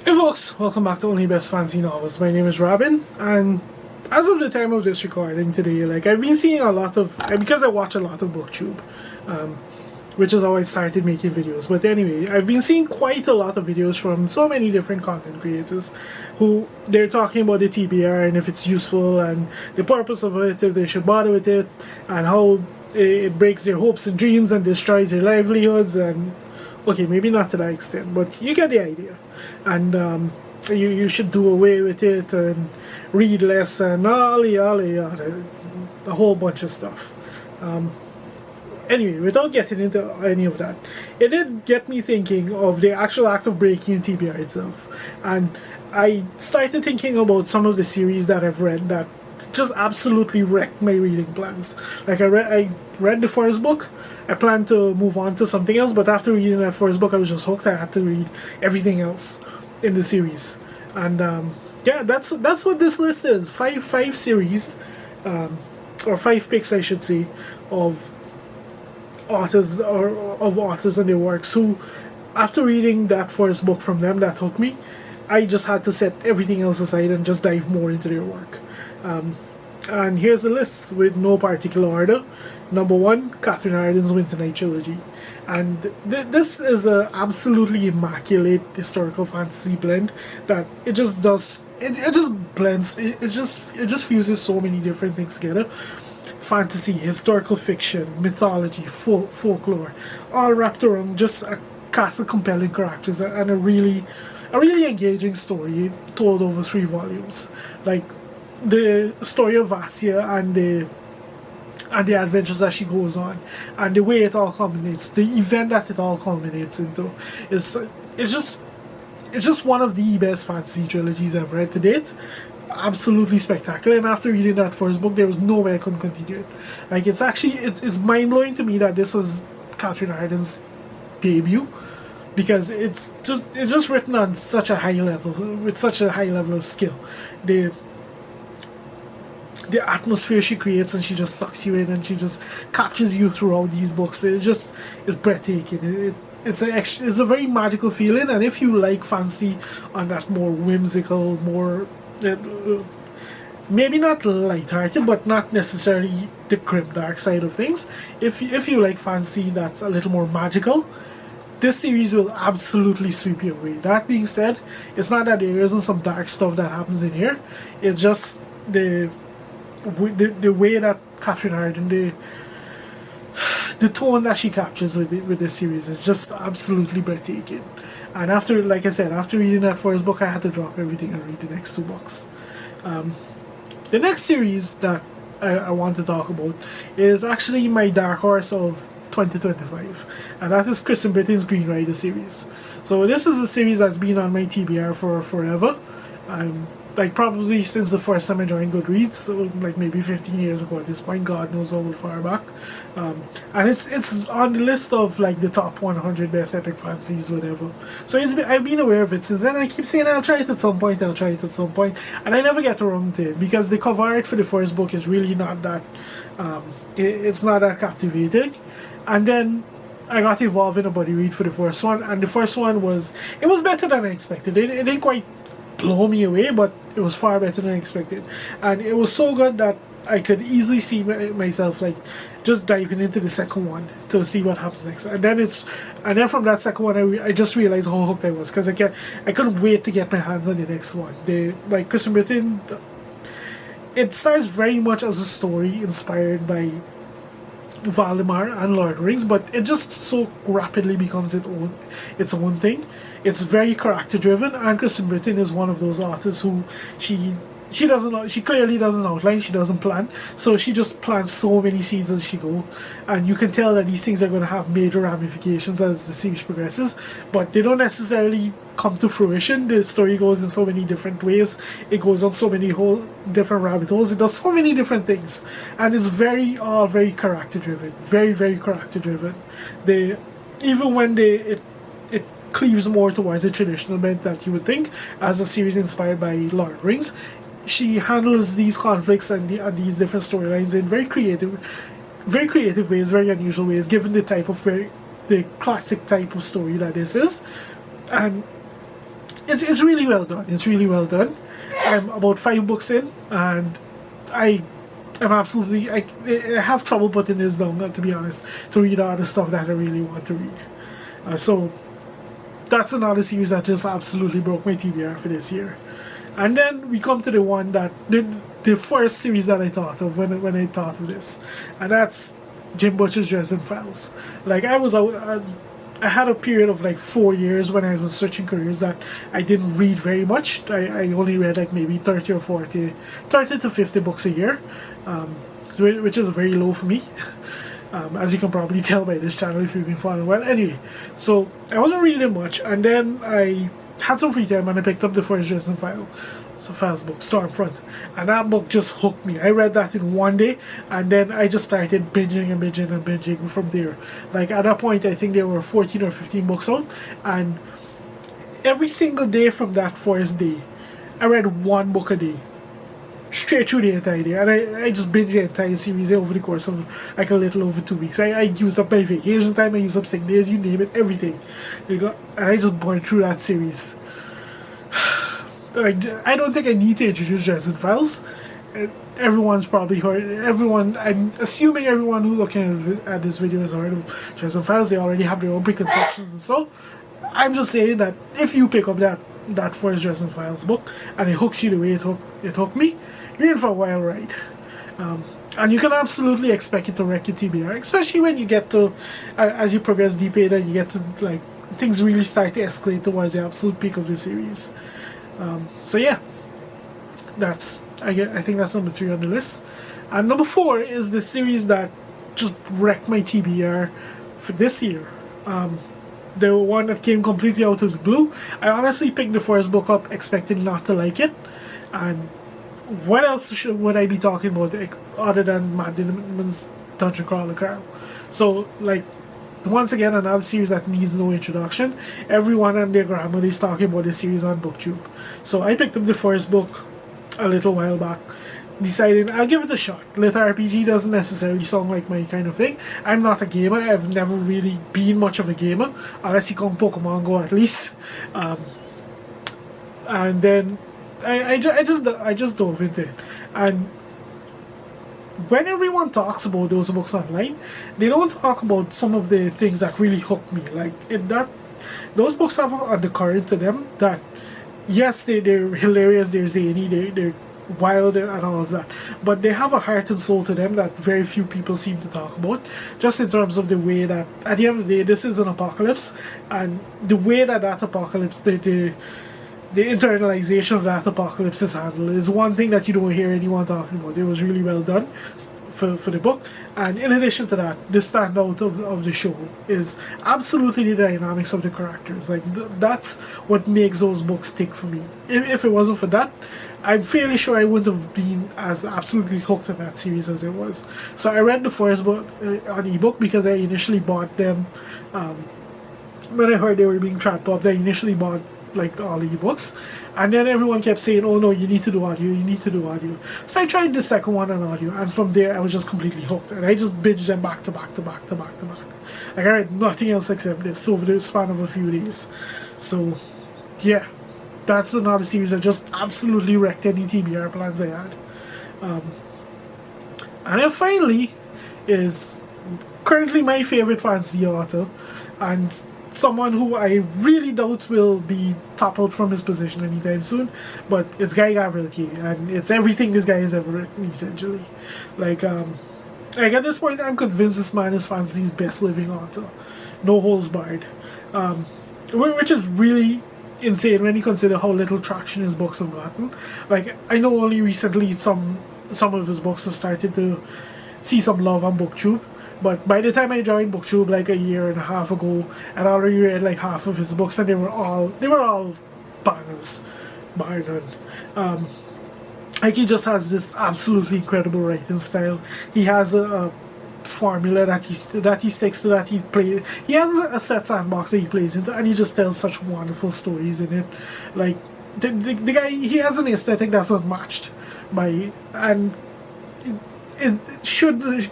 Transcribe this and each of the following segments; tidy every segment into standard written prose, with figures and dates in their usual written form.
Hey folks, welcome back to Only Best Fancy Novels. My name is Robin, and as of the time of this recording today, I've been seeing a lot of, because I watch a lot of booktube, which is how I started making videos. But anyway, I've been seeing quite a lot of videos from so many different content creators who they're talking about the TBR and if it's useful and the purpose of it, if they should bother with it, and how it breaks their hopes and dreams and destroys their livelihoods. And okay, maybe not to that extent, but you get the idea. And you should do away with it and read less and all a whole bunch of stuff. Anyway, without getting into any of that, it did get me thinking of the actual act of breaking TBR itself. And I started thinking about some of the series that I've read that just absolutely wrecked my reading plans. I read the first book. I planned to move on to something else, but after reading that first book, I was just hooked. I had to read everything else in the series, and yeah, that's what this list is. Five series, or five picks, I should say, of authors and their works who, after reading that first book from them that hooked me, I just had to set everything else aside and just dive more into their work. And here's the list with no particular order. Number one, Catherine Arden's Winter Night Trilogy. And this is a absolutely immaculate historical fantasy blend that it just does, it just blends, it just fuses so many different things together. Fantasy, historical fiction, mythology, folklore, all wrapped around just a cast of compelling characters and a really engaging story told over 3 volumes. Like the story of Vasya and the adventures that she goes on, and the way it all culminates, the event that it all culminates into, is it's just one of the best fantasy trilogies I've read to date. Absolutely spectacular. And after reading that first book, there was no way I couldn't continue it. It's mind blowing to me that this was Catherine Arden's debut, because it's just written on such a high level, with such a high level of skill. The atmosphere she creates, and she just sucks you in and she just captures you throughout these books. It's breathtaking. It's a very magical feeling. And if you like fancy on that more whimsical, more maybe not lighthearted, but not necessarily the grim dark side of things, if you like fancy that's a little more magical, this series will absolutely sweep you away. That being said, it's not that there isn't some dark stuff that happens in here. It's just the way that Catherine Arden, the tone that she captures with this series is just absolutely breathtaking. And after, like I said, after reading that first book, I had to drop everything and read the next 2 books. The next series that I want to talk about is actually my dark horse of 2025, and that is Kristen Britton's Green Rider series. So this is a series that's been on my TBR for forever. Probably since the first time I joined Goodreads, so maybe 15 years ago at this point, God knows how far back. And it's on the list of the top 100 best epic fantasies, whatever. So I've been aware of it since then. I keep saying I'll try it at some point, and I never get around to it because the cover art for the first book is really not that. It's not that captivating, and then I got involved in a buddy read for the first one, and the first one was better than I expected. It didn't quite blow me away, but it was far better than I expected, and it was so good that I could easily see myself just diving into the second one to see what happens next. And then from that second one, I just realized how hooked I was, because I couldn't wait to get my hands on the next one. Kristen Britton, it starts very much as a story inspired by Valdemar and Lord of the Rings, but it just so rapidly becomes its own thing. It's very character driven, and Kristen Britton is one of those authors who she clearly doesn't outline, she doesn't plan, so she just plants so many seeds as she goes, and you can tell that these things are going to have major ramifications as the series progresses, but they don't necessarily come to fruition. The story goes in so many different ways, it goes on so many whole different rabbit holes, it does so many different things, and it's very character driven, very character driven. Even when it cleaves more towards a traditional bent that you would think as a series inspired by Lord of the Rings, she handles these conflicts and these different storylines in very creative ways, very unusual ways, given the classic type of story that this is. And it's really well done. It's really well done. I'm about 5 books in, and I am absolutely I have trouble putting this down, to be honest, to read all the stuff that I really want to read. So that's another series that just absolutely broke my TBR for this year. And then we come to the one that the first series that I thought of when I thought of this, and that's Jim Butcher's Dresden Files. Like I was out. I had a period of like 4 years when I was switching careers that I didn't read very much. I only read like maybe 30 or 40, 30 to 50 books a year, which is very low for me, as you can probably tell by this channel if you've been following. Well, anyway, so I wasn't reading much, and then I had some free time and I picked up the first Dresden Files book, Stormfront, and that book just hooked me. I read that in one day, and then I just started binging and binging and binging from there. Like at that point, I think there were 14 or 15 books out, and every single day from that first day, I read one book a day, straight through the entire day, and I just binged the entire series over the course of like a little over 2 weeks. I used up my vacation time, I used up sick days, you name it, everything. And I just burned through that series. I don't think I need to introduce Dresden Files. Everyone's probably heard. I'm assuming everyone who's looking at this video has heard of Dresden Files. They already have their own preconceptions, and so I'm just saying that if you pick up that first Dresden Files book and it hooks you the way it hooked me, you're in for a wild ride. And you can absolutely expect it to wreck your TBR, especially when you get to as you progress deeper, then you get to like things really start to escalate towards the absolute peak of the series. So yeah, I think that's number 3 on the list. And number 4 is the series that just wrecked my TBR for this year. The one that came completely out of the blue. I honestly picked the first book up expecting not to like it. And what else would I be talking about other than Matt Dinman's Dungeon Crawler Carl? So like, once again, another series that needs no introduction. Everyone and their grandmother is talking about this series on booktube. So I picked up the first book a little while back, deciding I'll give it a shot. Lit RPG doesn't necessarily sound like my kind of thing. I'm not a gamer. I've never really been much of a gamer, unless you count Pokemon Go at least. And then I just dove into it. And when everyone talks about those books online, they don't talk about some of the things that really hook me. Like those books have an undercurrent to them that, yes, they're hilarious, they're zany, they're wild and all of that, but they have a heart and soul to them that very few people seem to talk about. Just in terms of the way that, at the end of the day, this is an apocalypse, and the way that apocalypse, the internalization of that apocalypse is handled is one thing that you don't hear anyone talking about. It was really well done for the book, and in addition to that, the standout of the show is absolutely the dynamics of the characters. Like that's what makes those books tick for me. If it wasn't for that, I'm fairly sure I wouldn't have been as absolutely hooked on that series as it was. So I read the first book on ebook because I initially bought them when I heard they were being trapped up. I initially bought like all the ebooks, and then everyone kept saying, oh no, you need to do audio, you need to do audio. So I tried the second one on audio, and from there I was just completely hooked, and I just binged them back to back to back to back to back. Like I read nothing else except this over the span of a few days. So yeah, that's another series that just absolutely wrecked any TBR plans I had. And then finally is currently my favorite fantasy author, and someone who I really doubt will be toppled from his position anytime soon, but it's Gavriel, and it's everything this guy has ever written, essentially. Like at this point, I'm convinced this man is fantasy's best living author, no holds barred, which is really insane when you consider how little traction his books have gotten. Like I know only recently some of his books have started to see some love on booktube. But by the time I joined booktube like a year and a half ago, I'd already read like half of his books, and they were all bangers, bar none. Like he just has this absolutely incredible writing style. He has a formula that he sticks to, that he plays. He has a set sandbox that he plays into, and he just tells such wonderful stories in it. Like the guy, he has an aesthetic that's unmatched by, and it should.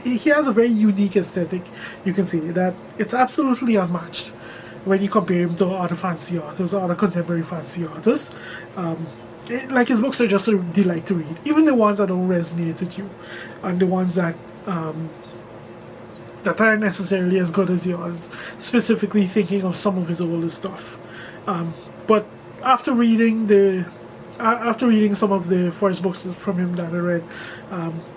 He has a very unique aesthetic. You can see that it's absolutely unmatched. when you compare him to other fantasy authors, other contemporary fantasy authors. Like his books are just a delight to read, even the ones that don't resonate with you, and the ones that that aren't necessarily as good as yours. Specifically thinking of some of his older stuff, but after reading some of the first books from him that I read,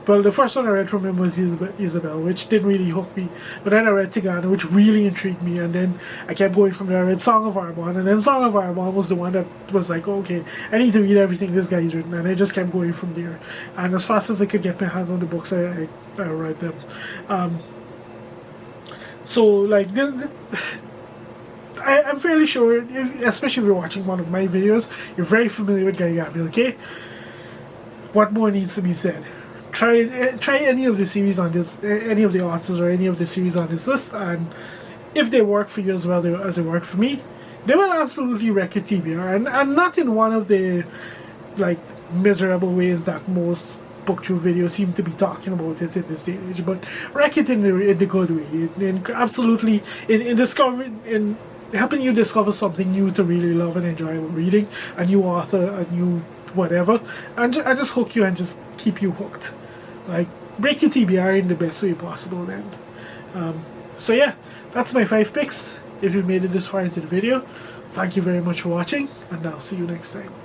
well, the first one I read from him was Isabel, which didn't really hook me. But then I read Tigana, which really intrigued me, and then I kept going from there. I read Song of Arbonne, and then Song of Arbonne was the one that was like, okay, I need to read everything this guy's written, and I just kept going from there. And as fast as I could get my hands on the books, I read them. So, like, I'm fairly sure, especially if you're watching one of my videos, you're very familiar with Gavriel, okay? What more needs to be said? Try any of the series on this, any of the authors or any of the series on this list, and if they work for you as well as they work for me, they will absolutely wreck your TBR, and not in one of the, like, miserable ways that most booktube videos seem to be talking about it in this day and age, but wreck it in the good way, absolutely in discovering, in helping you discover something new to really love and enjoy reading, a new author, a new whatever, and I just hook you and just keep you hooked. Like, break your TBR in the best way possible then. So yeah, that's my 5 picks. If you've made it this far into the video, thank you very much for watching, and I'll see you next time.